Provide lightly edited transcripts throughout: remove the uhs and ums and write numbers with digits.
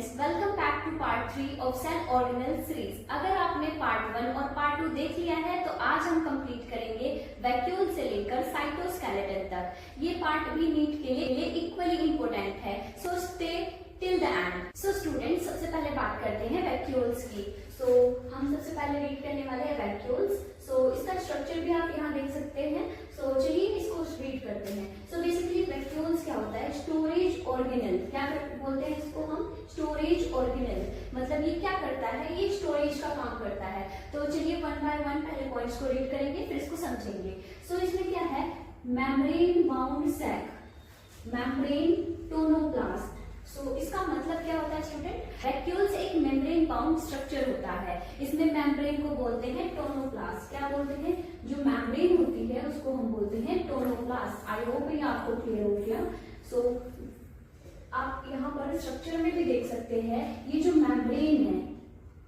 Students, welcome back to part 3 of cell organelle series. अगर आपने part 1 और part 2 देख लिया है तो आज हम कंप्लीट करेंगे वैक्यूल से लेकर साइटोस्केलेटन तक। ये पार्ट भी नीट के लिए इक्वली इम्पोर्टेंट है, so stay till the end. So students, सबसे पहले बात करते हैं वैक्यूल्स की। सो हम सबसे पहले रीड करने वाले हैं वैक्यूल्स। सो इसका स्ट्रक्चर भी आप यहाँ देख सकते हैं। सो चलिए इसको रीड करते हैं। सो बेसिकली वैक्यूल्स क्या होता है? Storage organelle. क्या बोलते हैं इसको हम? Storage organelle. मतलब ये क्या करता है? ये स्टोरेज का काम करता है। तो चलिए वन बाय वन पहले पॉइंट्स को रीड करेंगे, फिर इसको समझेंगे। सो इसमें क्या है? Membrane bound sac, membrane tonoplast. So इसका मतलब क्या होता है स्टूडेंट? वैक्यूल्स एक मेम्ब्रेन बाउंड स्ट्रक्चर होता है। इसमें मेम्ब्रेन को बोलते हैं टोनोप्लास्ट। क्या बोलते हैं? जो मेम्ब्रेन होती है उसको हम बोलते हैं टोनोप्लास्ट। आई होप ये आपको क्लियर हो गया। सो आप यहाँ पर स्ट्रक्चर में भी देख सकते हैं, ये जो मेम्ब्रेन है,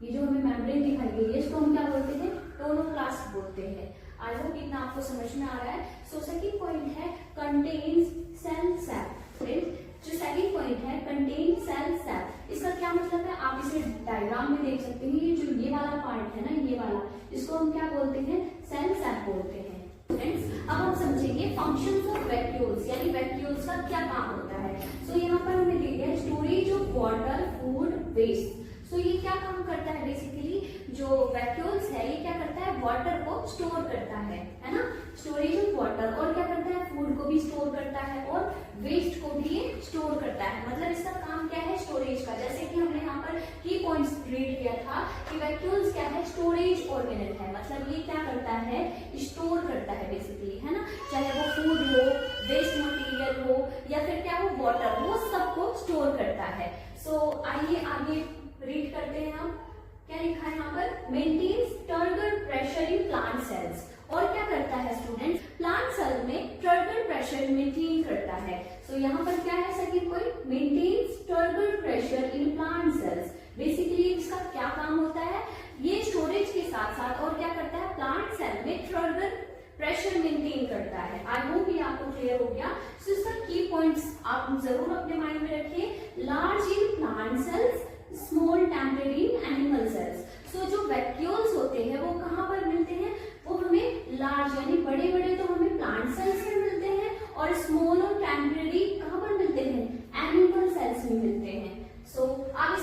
ये जो हमें मेम्ब्रेन दिखाई गई है, इसको हम क्या बोलते हैं? टोनोप्लास्ट बोलते हैं। आई होप इतना आपको समझ में आ रहा है। सो सेकंड पॉइंट है कंटेन्स सेल सैक। जो सेकंड पॉइंट है कंटेन सेल सैक, इसका क्या मतलब है? आप इसे डायग्राम में देख सकते हैं। ये जो ये वाला पार्ट है ना, ये वाला, इसको हम क्या बोलते हैं? सेल सैक बोलते हैं। फ्रेंड्स, अब हम समझेंगे फंक्शंस ऑफ वैक्यूल्स, यानी वैक्यूल्स का क्या काम होता है। सो यहाँ पर हमें दिया गया है storage of water, food, waste. So ये क्या काम करता है? बेसिकली जो वैक्यूल्स है ये क्या करता है? वाटर को स्टोर करता है ना, स्टोरेज ऑफ वाटर। और क्या करता है? फूड को भी स्टोर करता है और वेस्ट को भी स्टोर करता है। मतलब इसका काम क्या है? स्टोरेज का। जैसे कि हमने यहाँ पर की पॉइंट्स रीड किया था कि वैक्यूल्स क्या है? स्टोरेज ऑर्गेनेल है। मतलब ये क्या करता है? स्टोर करता है बेसिकली, है ना। चाहे वो फूड हो, वेस्ट मटेरियल हो, या फिर क्या हो, वाटर, वो सबको स्टोर करता है। सो आइए आगे रीड करते हैं हम। क्या लिखा है यहाँ पर? Maintains turgor pressure in plant cells. और क्या करता है स्टूडेंट? प्लांट सेल में टर्गर प्रेशर मेंटेन करता है। सो यहाँ पर क्या है second point? Maintains turgor pressure in plant cells. Basically इसका क्या काम होता है? ये स्टोरेज के साथ साथ और क्या करता है? प्लांट सेल में टर्गर प्रेशर मेंटेन करता है। आई होप ये आपको क्लियर हो गया। सो इसका की पॉइंट्स आप जरूर अपने माइंड में रखिए। Large in plant cells, small temporary animal cells. So जो वैक्यूल्स होते हैं वो कहाँ पर मिलते हैं? वो हमें लार्ज यानी बड़े बड़े तो हमें प्लांट सेल्स में मिलते हैं, और स्मॉल और टेम्परेरी कहाँ पर मिलते हैं? एनिमल सेल्स में मिलते हैं। सो आप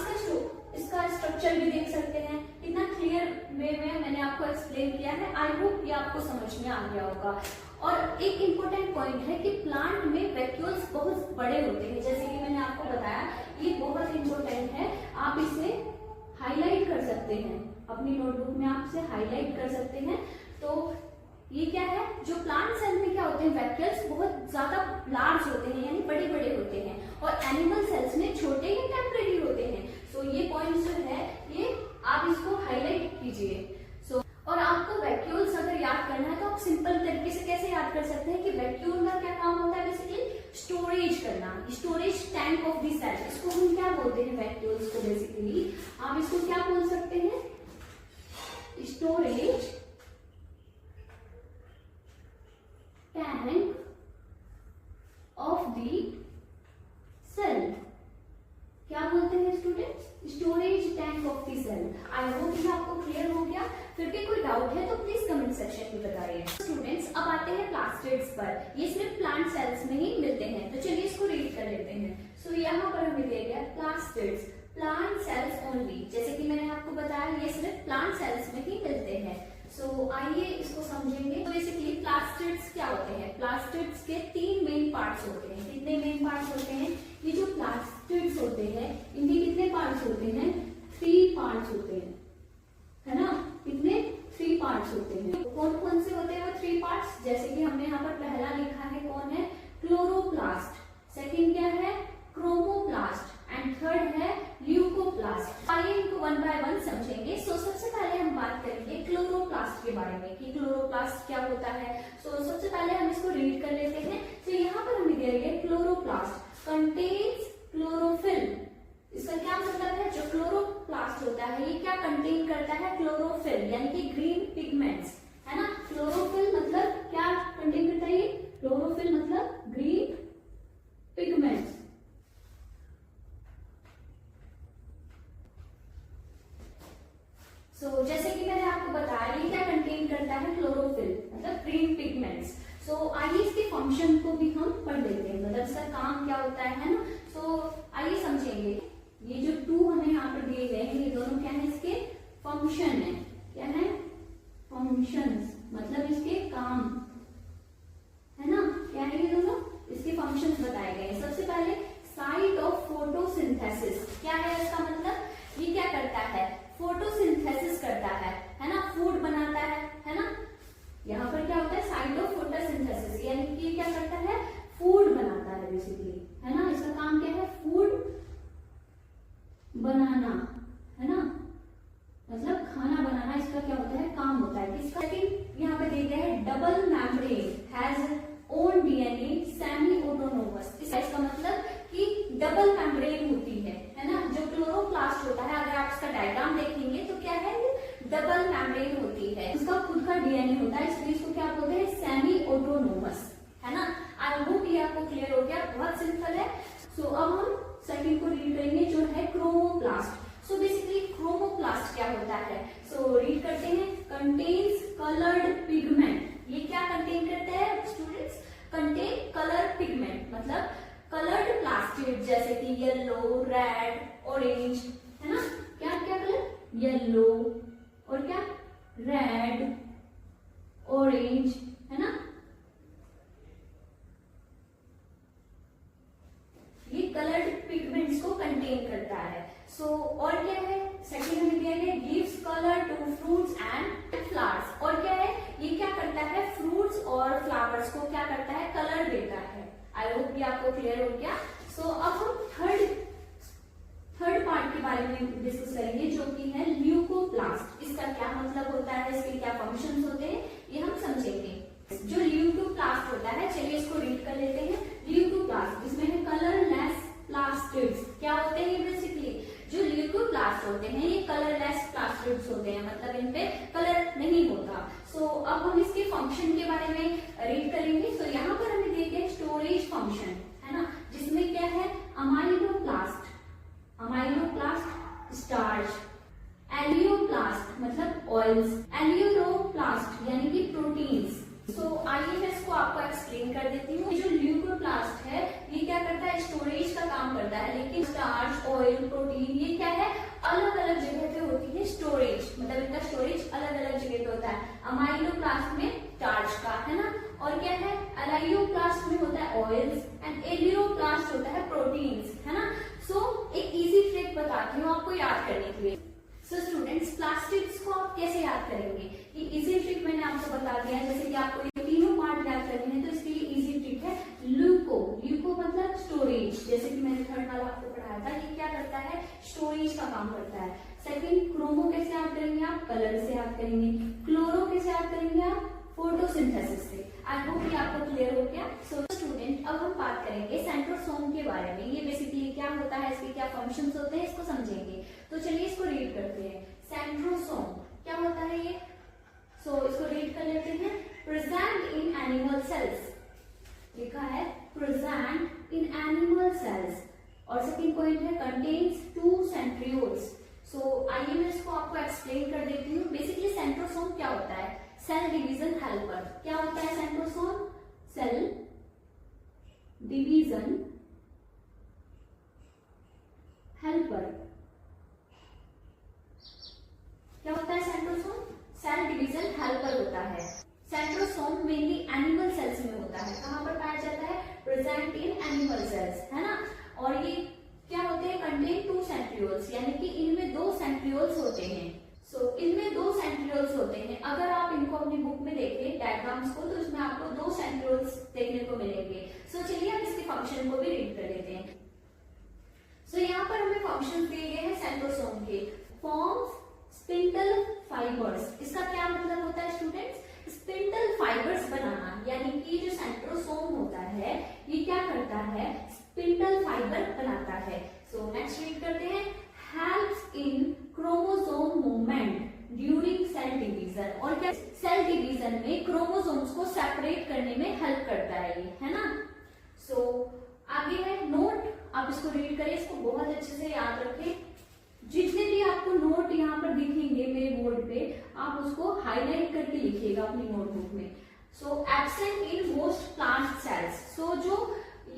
इसका स्ट्रक्चर भी देख सकते हैं। इतना क्लियर वे में मैंने आपको एक्सप्लेन किया है। आई होप ये आपको समझ में आ गया होगा। और एक इम्पोर्टेंट पॉइंट है कि प्लांट में वैक्यूल्स बहुत बड़े होते हैं। जैसे कि मैंने आपको बताया, ये बहुत इम्पोर्टेंट है। आप इसे हाईलाइट कर सकते हैं, अपनी नोटबुक में आप इसे हाईलाइट कर सकते हैं। तो ये क्या है? जो प्लांट सेल में क्या होते हैं? वैक्यूल्स बहुत ज्यादा लार्ज होते हैं, यानी बड़े बड़े होते हैं, और एनिमल सेल्स में छोटे या टेम्परेरी होते हैं। सो ये पॉइंट जो है ये आप इसको हाईलाइट कीजिए। और आपको वैक्यूल्स अगर याद करना है तो आप सिंपल तरीके से कैसे याद कर सकते हैं कि वैक्यूल का क्या काम होता है? बेसिकली स्टोरेज करना, storage tank of the cell. इसको हम क्या बोलते हैं? वैक्यूल्स को बेसिकली आप इसको क्या बोल सकते हैं? Storage tank of the cell. क्या बोलते हैं students? Storage tank of the cell. I hope ये आपको क्लियर हो गया। फिर भी कोई डाउट है तो प्लीज कमेंट सेक्शन में बताइए। स्टूडेंट्स, अब आते हैं प्लास्टिड्स पर। ये सिर्फ प्लांट सेल्स में ही मिलते हैं, तो चलिए इसको रीड कर लेते हैं। सो यहाँ पर हमें दिया गया प्लास्टिड्स, प्लांट सेल्स ओनली। जैसे कि मैंने आपको बताया, ये सिर्फ प्लांट सेल्स में ही मिलते हैं। सो आइए इसको समझेंगे। तो बेसिकली प्लास्टिड्स क्या होते हैं? प्लास्टिड्स के 3 मेन पार्ट्स होते हैं। कितने मेन पार्ट्स होते हैं? ये जो प्लास्टिड्स होते हैं इनके कितने पार्ट्स होते हैं? 3 पार्ट्स होते हैं, है ना। कितने? 3 पार्ट्स होते हैं। कौन कौन से होते हैं वो 3 पार्ट्स? जैसे कि हमने यहाँ पर पहला लिखा है, कौन है? क्लोरोप्लास्ट। सेकंड क्या है? क्रोमोप्लास्ट। एंड थर्ड है ल्यूकोप्लास्ट। आइए इनको वन बाय वन समझेंगे। सो सबसे पहले हम बात करेंगे क्लोरोप्लास्ट के बारे में कि क्लोरोप्लास्ट क्या होता है। सो सबसे पहले हम इसको रीड कर लेते हैं। तो यहाँ पर हमें दिया गया क्लोरोप्लास्ट कंटेन्स क्लोरोफिल। इसका क्या मतलब है? जो क्लोरोप्लास्ट होता है ये क्या कंटेन करता है? क्लोरोफिल, यानी कि ग्रीन पिगमेंट्स, है ना। क्लोरोफिल मतलब क्या कंटेन करता है? ये क्लोरोफिल मतलब ग्रीन पिगमेंट्स। जैसे कि मैंने आपको बताया ये क्या कंटेन करता है, क्लोरोफिल मतलब ग्रीन पिगमेंट्स। आइए इसके फंक्शन को भी हम पढ़ लेते हैं, मतलब इसका काम क्या होता है ना। आइए समझेंगे। ये जो 2 हमें यहाँ पर दिए गए हैं, ये दोनों क्या है, इसके फंक्शन है। क्या है, फंक्शंस, मतलब इसके काम है ना। क्या है ये दोनों, इसके फंक्शंस बताए गए हैं। सबसे पहले साइट ऑफ फोटोसिंथेसिस, क्या है इसका मतलब, ये क्या करता है, फोटोसिंथेसिस करता है ना, फूड बनाता है ना। यहाँ पर क्या होता है, साइट ऑफ फोटोसिंथेसिस, यानी कि ये क्या करता है, फूड बनाता है बेसिकली, है ना। इसका काम क्या है, फूड बनाना, है ना, मतलब खाना बनाना इसका क्या होता है, काम होता है। किसका, सेकंड यहाँ पे दिया गया है double membrane has own DNA semi autonomous. इसका मतलब कि डबल मेम्ब्रेन होती है ना। जो क्लोरोप्लास्ट होता है, अगर आप इसका डायग्राम देखेंगे तो क्या है, डबल मेम्ब्रेन होती है, उसका खुद का डीएनए होता है, इसलिए इसको क्या बोलते हैं, सेमी ऑटोनोमस, है ना। आई होप ये आपको क्लियर हो गया, बहुत सिंपल है। अब हम सेकंड को रीड करेंगे जो है क्रोमोप्लास्ट। बेसिकली क्रोमोप्लास्ट क्या होता है, रीड करते हैं, कंटेन्स कलर्ड पिगमेंट। ये क्या कंटेन करता है स्टूडेंट्स, कंटेन कलर पिगमेंट, मतलब कलर्ड प्लास्टिड, जैसे कि येलो, रेड, ऑरेंज, है ना। क्या क्या कलर, येलो और क्या, रेड, ऑरेंज, है ना। ये कलर्ड पिगमेंट्स को कंटेन करता है। और क्या है, सेकंड हमें दिया गया gives colour to fruits and flowers. और क्या है, ये क्या करता है, फ्रूट्स और फ्लावर्स को क्या करता है, कलर देता है। आई होप ये आपको क्लियर हो गया। अब हम थर्ड पार्ट के बारे में डिस्कस करेंगे, जो कि है ल्यूकोप्लास्ट। इसका क्या मतलब होता है, इसके क्या फंक्शंस होते हैं, ये हम समझेंगे। जो ल्यूकोप्लास्ट होता है, चलिए इसको रीड कर लेते हैं। ल्यूकोप्लास्ट, इसमें है कलरलेस प्लास्टिड्स। क्या होते हैं ये, बेसिकली जो ल्यूकोप्लास्ट होते हैं ये कलरलेस प्लास्टिड्स होते हैं, मतलब इनपे कलर नहीं होता। अब हम इसके फंक्शन के बारे में रीड करेंगे। यहाँ पर हमें दिए गए स्टोरेज फंक्शन, है ना, जिसमें क्या है, अमाइलोप्लास्ट स्टार्च, एलियोप्लास्ट मतलब ऑयल्स, एलियोरोप्लास्ट यानी कि प्रोटीन्स। आइए मैं इसको आपको एक्सप्लेन कर देती हूँ। जो ल्यूकोप्लास्ट है ये क्या करता है, स्टोरेज का काम करता है, लेकिन स्टार्च, ऑयल, प्रोटीन ये क्या है, अलग अलग जगह पे होती है स्टोरेज, मतलब इनका स्टोरेज अलग अलग जगह पे होता है। अमाइलोप्लास्ट में स्टार्च का, है ना, और क्या है, एलियोप्लास्ट में होता है ऑयल्स एंड एलियोप्लास्ट होता है प्रोटीन्स, है ना। एक इजी ट्रिक बताती हूँ आपको याद करने के लिए। स्टूडेंट्स, प्लास्टिड्स को आप कैसे याद करेंगे, ये इजी ट्रिक मैंने आपको बता दिया है। जैसे कि आपको ये तीनों पार्ट याद करने हैं, तो इसके लिए इजी ट्रिक है ल्यूको मतलब स्टोरेज, जैसे कि मैंने थर्ड वाला आपको पढ़ाया था, ये क्या करता है, स्टोरेज का काम करता है। सेकंड, क्रोमो कैसे याद करेंगे आप, कलर से याद करेंगे। क्लोरो कैसे याद करेंगे आप, फोटोसिंथेसिस से। आई होप ये आपको क्लियर हो गया। स्टूडेंट, अब हम बात करेंगे सेंट्रोसोम के बारे में। ये बेसिकली क्या होता है, इसके क्या फंक्शंस होते हैं, इसको समझेंगे। चलिए इसको रीड करते हैं। सेंट्रोसोम क्या होता है ये, इसको रीड कर लेते हैं। प्रेजेंट इन एनिमल सेल्स, लिखा है प्रेजेंट इन एनिमल सेल्स। और सेकंड पॉइंट है कंटेन्स 2 सेंट्रियोल्स। आइए मैं इसको आपको एक्सप्लेन कर देती हूँ। बेसिकली सेंट्रोसोम क्या होता है, सेल डिवीजन हेल्पर। क्या होता है सेंट्रोसोम, सेल डिवीजन हेल्पर। क्या होता है सेंट्रोसोम, सेल डिवीजन हेल्पर होता है। सेंट्रोसोम मेनली एनिमल सेल्स में होता है। कहां पर पाया जाता है, प्रेजेंट इन एनिमल सेल्स, है ना। और ये क्या होते हैं, कंटेन 2 सेंट्रियोल्स, यानी कि इनमें 2 सेंट्रियोल्स होते हैं। इनमें 2 सेंट्रियोल्स होते हैं। अगर आप इनको अपनी बुक में देखें डायग्राम्स को, तो इसमें आपको 2 सेंट्रियोल्स देखने को मिलेंगे। चलिए हम इसके फंक्शन को भी रीड कर लेते हैं। यहाँ पर हमें फंक्शन दिए गए हैं सेंट्रोसोम के। फॉर्म्स स्पिंडल फाइबर्स, इसका क्या मतलब होता है स्टूडेंट्स, स्पिंडल फाइबर्स बनाना, यानी कि जो सेंट्रोसोम होता है ये क्या करता है, स्पिंडल फाइबर बनाता है। नेक्स्ट रीड करते हैं। Helps in chromosome movement during cell division. और क्या, सेल डिवीजन में क्रोमोसोम्स को सेपरेट करने में हेल्प करता है ये, है ना। आगे है नोट, आप इसको रीड करें, इसको बहुत अच्छे से याद रखें। जितने भी आपको नोट यहाँ पर दिखेंगे लिखेंगे मेरे बोर्ड पे, आप उसको हाईलाइट करके लिखिएगा अपनी नोटबुक में। So absent in most plant cells. So जो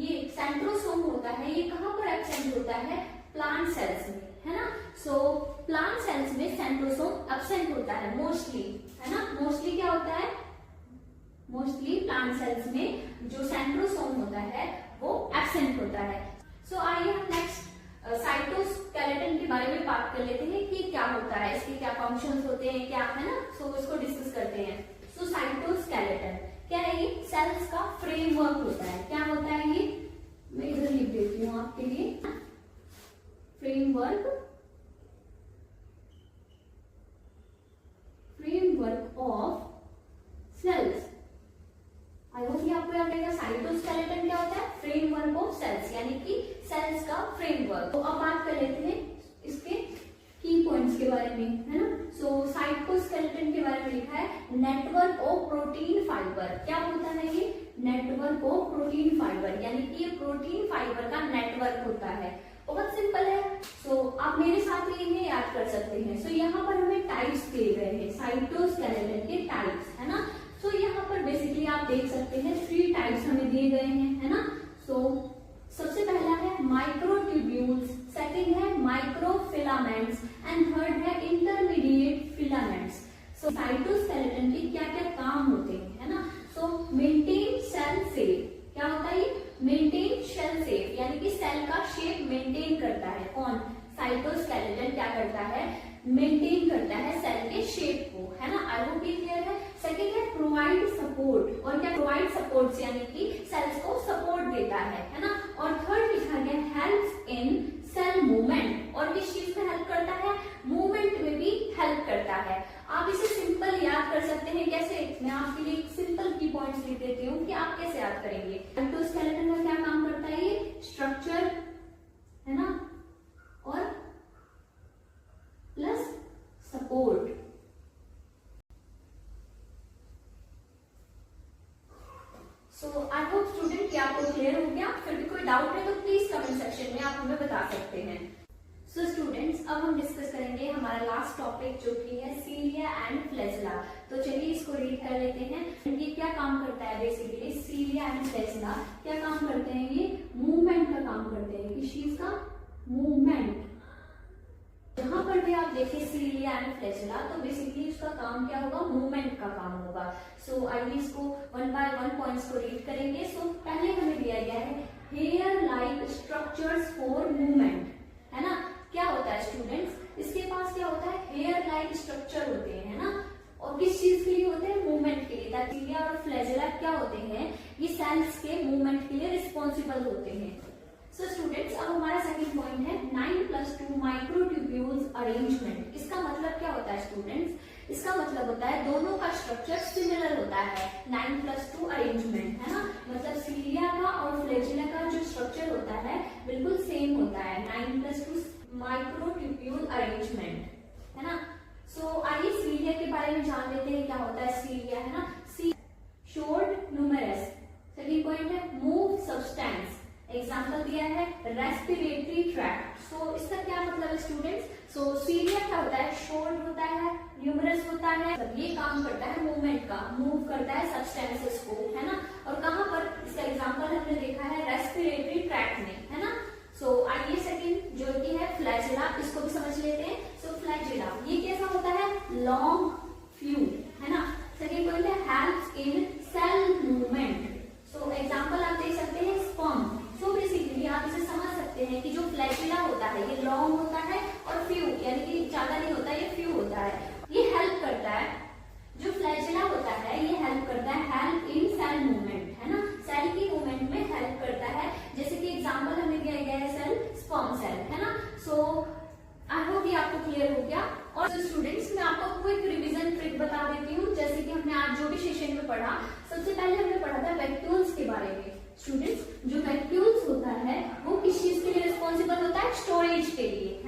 ये सेंट्रोसोम होता है ये कहाँ पर एब्सेंट होता है? प्लांट सेल्स में, है ना। सो प्लांट सेल्स में सेंट्रोसोम एब्सेंट होता है मोस्टली, है ना। मोस्टली क्या होता है? मोस्टली प्लांट सेल्स में जो सेंट्रोसोम होता है वो एब्सेंट होता है। सो आइए हम नेक्स्ट साइटोस्केलेटन के बारे में बात कर लेते हैं कि क्या होता है, इसके क्या फंक्शंस होते हैं, क्या, है ना। सो इसको डिस्कस करते हैं। सो साइटोस्केलेटन क्या है? ये सेल्स का फ्रेमवर्क होता है। क्या होता है ये? मैं इधर लिख देती हूँ आपके लिए। Framework of cells. I hope ये आपको याद रहेगा। साइटोस्केलेटन क्या होता है? फ्रेमवर्क ऑफ सेल्स, यानी कि सेल्स का फ्रेमवर्क। तो अब बात कर लेते हैं इसके की पॉइंट्स के बारे में, है ना। सो साइटोस्केलेटन के बारे में लिखा है नेटवर्क ऑफ प्रोटीन फाइबर। क्या होता है ये? नेटवर्क ऑफ प्रोटीन फाइबर, यानी कि ये प्रोटीन फाइबर का नेटवर्क होता है। बहुत सिंपल है। सो आप मेरे साथ ही इन्हें याद कर सकते हैं। सो यहाँ पर हमें टाइप्स दिए गए हैं साइटोस्केलेटन के टाइप्स, है ना। सो यहाँ पर बेसिकली आप देख सकते हैं 3 टाइप्स हमें दिए गए हैं, है ना। सो सबसे पहला है माइक्रोट्यूब्यूल्स, सेकंड है माइक्रोफिलामेंट्स एंड थर्ड है इंटरमीडिएट फिलामेंट्स। सो साइटोस्केलेटन के क्या क्या काम होते हैं, है ना। So maintain cell shape. क्या होता है ये? मेंटेन सेल शेप, यानी कि सेल का शेप मेंटेन करता है। कौन? साइटोस्केलेटन क्या करता है? मेंटेन करता है सेल के शेप को, है ना। आई होप ये क्लियर है। सेकंड है प्रोवाइड सपोर्ट। और क्या? प्रोवाइड सपोर्ट यानी कि सेल्स को सपोर्ट देता है ना। और थर्ड लिखा गया हेल्प्स इन सेल मूवमेंट। और किस चीज में हेल्प करता है? मूवमेंट में भी हेल्प करता है। आप इसे सिंपल याद कर सकते हैं। कैसे? मैं आपके लिए सिंपल की पॉइंट्स लिख देती हूँ कि आप कैसे याद करेंगे। साइटोस्केलेटन का क्या काम करता है? ये स्ट्रक्चर, है ना, और plus support. So I hope student कि आपको क्लियर हो गया। फिर भी कोई डाउट है तो प्लीज कमेंट सेक्शन में आप हमें बता सकते हैं। सो स्टूडेंट्स, अब हम डिस्कस करेंगे हमारा लास्ट टॉपिक जो कि है सीलिया एंड फ्लैजेला। तो चलिए इसको रीड कर लेते हैं। ये क्या काम करता है? बेसिकली सीलिया एंड फ्लैजेला क्या काम करते हैं? ये मूवमेंट का काम करते हैं। किस चीज का? मूवमेंट। जहां पर भी आप देखें सीलिया एंड फ्लैजेला तो बेसिकली इसका काम क्या होगा? मूवमेंट का काम होगा। सो आइए इसको 1 बाय 1 पॉइंट्स को रीड करेंगे। सो पहले हमें दिया गया है hair like structures for movement, है ना। क्या होता है स्टूडेंट्स? इसके पास क्या होता है? हेयर लाइक स्ट्रक्चर होते हैं, है ना। और किस चीज के लिए होते हैं? मूवमेंट के लिए। सीलिया और फ्लैजेला क्या होते हैं? ये सेल्स के मूवमेंट के लिए रिस्पॉन्सिबल होते हैं। सो स्टूडेंट्स, अब हमारा सेकंड पॉइंट है 9+2 माइक्रोट्यूब्यूल्स अरेंजमेंट। इसका मतलब क्या होता है स्टूडेंट्स? इसका मतलब होता है दोनों का स्ट्रक्चर सिमिलर होता है। 9+2 अरेंजमेंट, है ना। मतलब सीलिया का और फ्लैजेला का जो स्ट्रक्चर होता है बिल्कुल सेम होता है। 9+2 माइक्रोट्यूब्यूल अरेंजमेंट, है ना। सो आइए सीलिया के बारे में जान लेते हैं। क्या होता है सीलिया, है ना। Short numerous. सेकंड पॉइंट है मूव सब्सटेंस। एग्जाम्पल दिया है रेस्पिरेटरी ट्रैक्ट। सो इसका क्या मतलब है स्टूडेंट्स? सो सीलिया क्या होता है? शॉर्ट होता है, न्यूमरस होता है, मतलब ये काम करता है मूवमेंट का, मूव करता है सब्सटेंसेस को, है ना। और कहाँ पर? इसका एग्जाम्पल हमने देखा है रेस्पिरेटरी ट्रैक्ट में, है ना। सो आइए सेकंड जो कि है फ्लैजेला, इसको भी समझ लेते हैं। सो फ्लैजेला ये कैसा होता है? लॉन्ग फ्यूल, है ना। सेकंड पॉइंट है helps in cell movement. So example आप देख सकते हैं स्पर्म। सो बेसिकली आप इसे समझ सकते हैं कि जो फ्लैजेला होता है ये लॉन्ग होता है और फ्यू यानी कि ज्यादा नहीं होता, ये फ्यू होता है। ये हेल्प करता है, जो फ्लैजेला होता है ये हेल्प करता है हेल्प इन सेल मूवमेंट, है ना। सेल की मूवमेंट में हेल्प करता है। जैसे कि एग्जाम्पल हमें दिया गया है सेल स्पर्म सेल, है ना। सो आई होप ये आपको क्लियर हो गया। और स्टूडेंट्स, मैं आपको क्विक रिवीजन ट्रिक बता देती हूँ। जैसे कि हमने आज जो भी सेशन में पढ़ा, सबसे पहले हमने पढ़ा था वैक्यूल्स के बारे में। स्टूडेंट्स, जो वैक्यूल्स होता है वो किस चीज के लिए रिस्पॉन्सिबल होता है? स्टोरेज के लिए।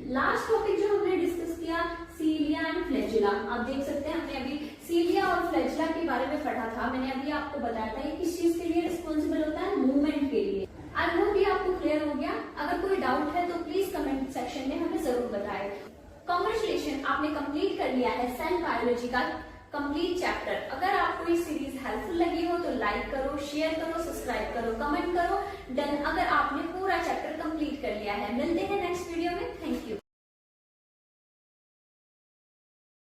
लास्ट टॉपिक जो हमने डिस्कस किया, सीलिया एंड फ्लैजुला। आप देख सकते हैं हमने अभी सीलिया और फ्लैजुला के बारे में पढ़ा था। मैंने अभी आपको बताया था ये किस चीज के लिए रिस्पॉन्सिबल होता है, मूवमेंट के लिए। आई होप ये आपको क्लियर हो गया। अगर कोई डाउट है तो प्लीज कमेंट सेक्शन में हमें जरूर बताएं। कांग्रेचुलेशन, आपने कंप्लीट कर लिया है सेल बायोलॉजी का कंप्लीट चैप्टर। अगर आपको ये सीरीज हेल्पफुल लगी हो तो लाइक करो, शेयर करो, सब्सक्राइब करो, कमेंट करो। देन अगर आपने पूरा चैप्टर कंप्लीट कर लिया है, मिलते हैं नेक्स्ट वीडियो में। Thank you.